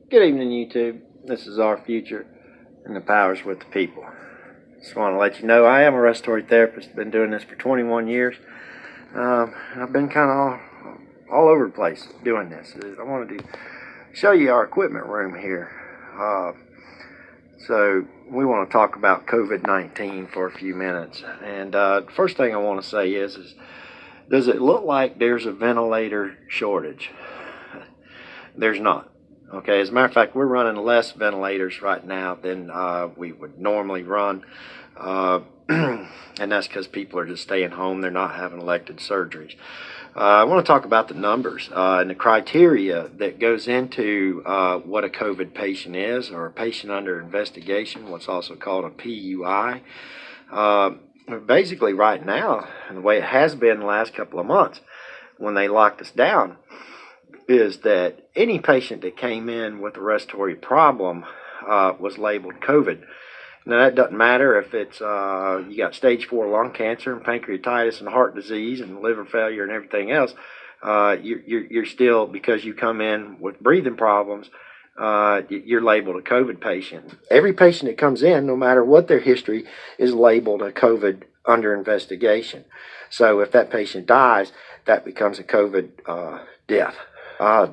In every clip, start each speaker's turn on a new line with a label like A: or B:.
A: Good evening, YouTube. This is our future, and the power's with the people. Just want to let you know I am a respiratory therapist. Been doing this for 21 years. I've been kind of all over the place doing this. I wanted to show you our equipment room here. So we want to talk about COVID-19 for a few minutes. And the first thing I want to say is does it look like there's a ventilator shortage? There's not. Okay, as a matter of fact, we're running less ventilators right now than we would normally run. And that's because people are just staying home. They're not having elective surgeries. I want to talk about the numbers and the criteria that goes into what a COVID patient is, or a patient under investigation, what's also called a PUI. Basically, right now, and the way it has been the last couple of months, when they locked us down, is that any patient that came in with a respiratory problem was labeled COVID. Now, that doesn't matter if it's you got stage 4 lung cancer and pancreatitis and heart disease and liver failure and everything else. You're still, because you come in with breathing problems, you're labeled a COVID patient. Every patient that comes in, no matter what their history, is labeled a COVID under investigation. So if that patient dies, that becomes a COVID death.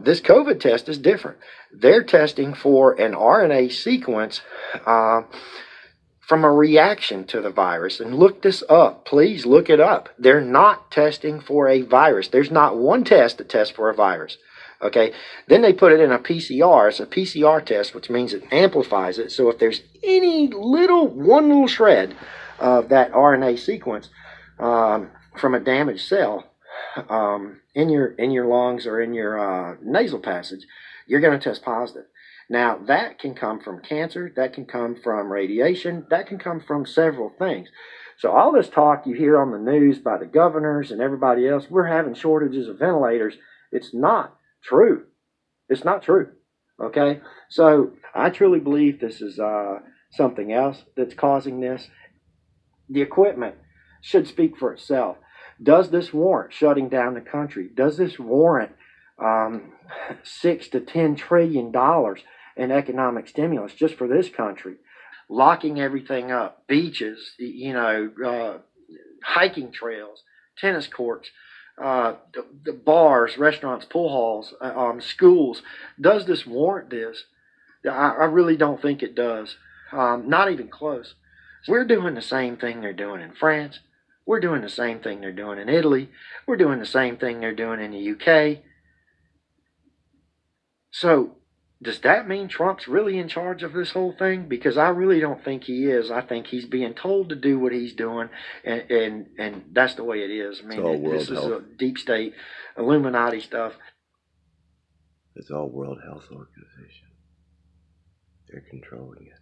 A: This COVID test is different. They're testing for an RNA sequence from a reaction to the virus. And look this up. Please look it up. They're not testing for a virus. There's not one test that tests for a virus. Okay. Then they put it in a PCR. It's a PCR test, which means it amplifies it. So if there's any one little shred of that RNA sequence from a damaged cell, in your lungs or in your nasal passage, you're going to test positive. Now, that can come from cancer, that can come from radiation, that can come from several things. So all this talk you hear on the news by the governors and everybody else, we're having shortages of ventilators, it's not true. It's not true. Okay? So I truly believe this is something else that's causing this. The equipment should speak for itself. Does this warrant shutting down the country? Does this warrant $6 to $10 trillion in economic stimulus just for this country? Locking everything up, beaches, hiking trails, tennis courts, the bars, restaurants, pool halls, schools. Does this warrant this? I really don't think it does. Not even close. We're doing the same thing they're doing in France. We're doing the same thing they're doing in Italy. We're doing the same thing they're doing in the UK. So, does that mean Trump's really in charge of this whole thing? Because I really don't think he is. I think he's being told to do what he's doing, and that's the way it is. I mean, this is a deep state, Illuminati stuff.
B: It's all World Health Organization. They're controlling it.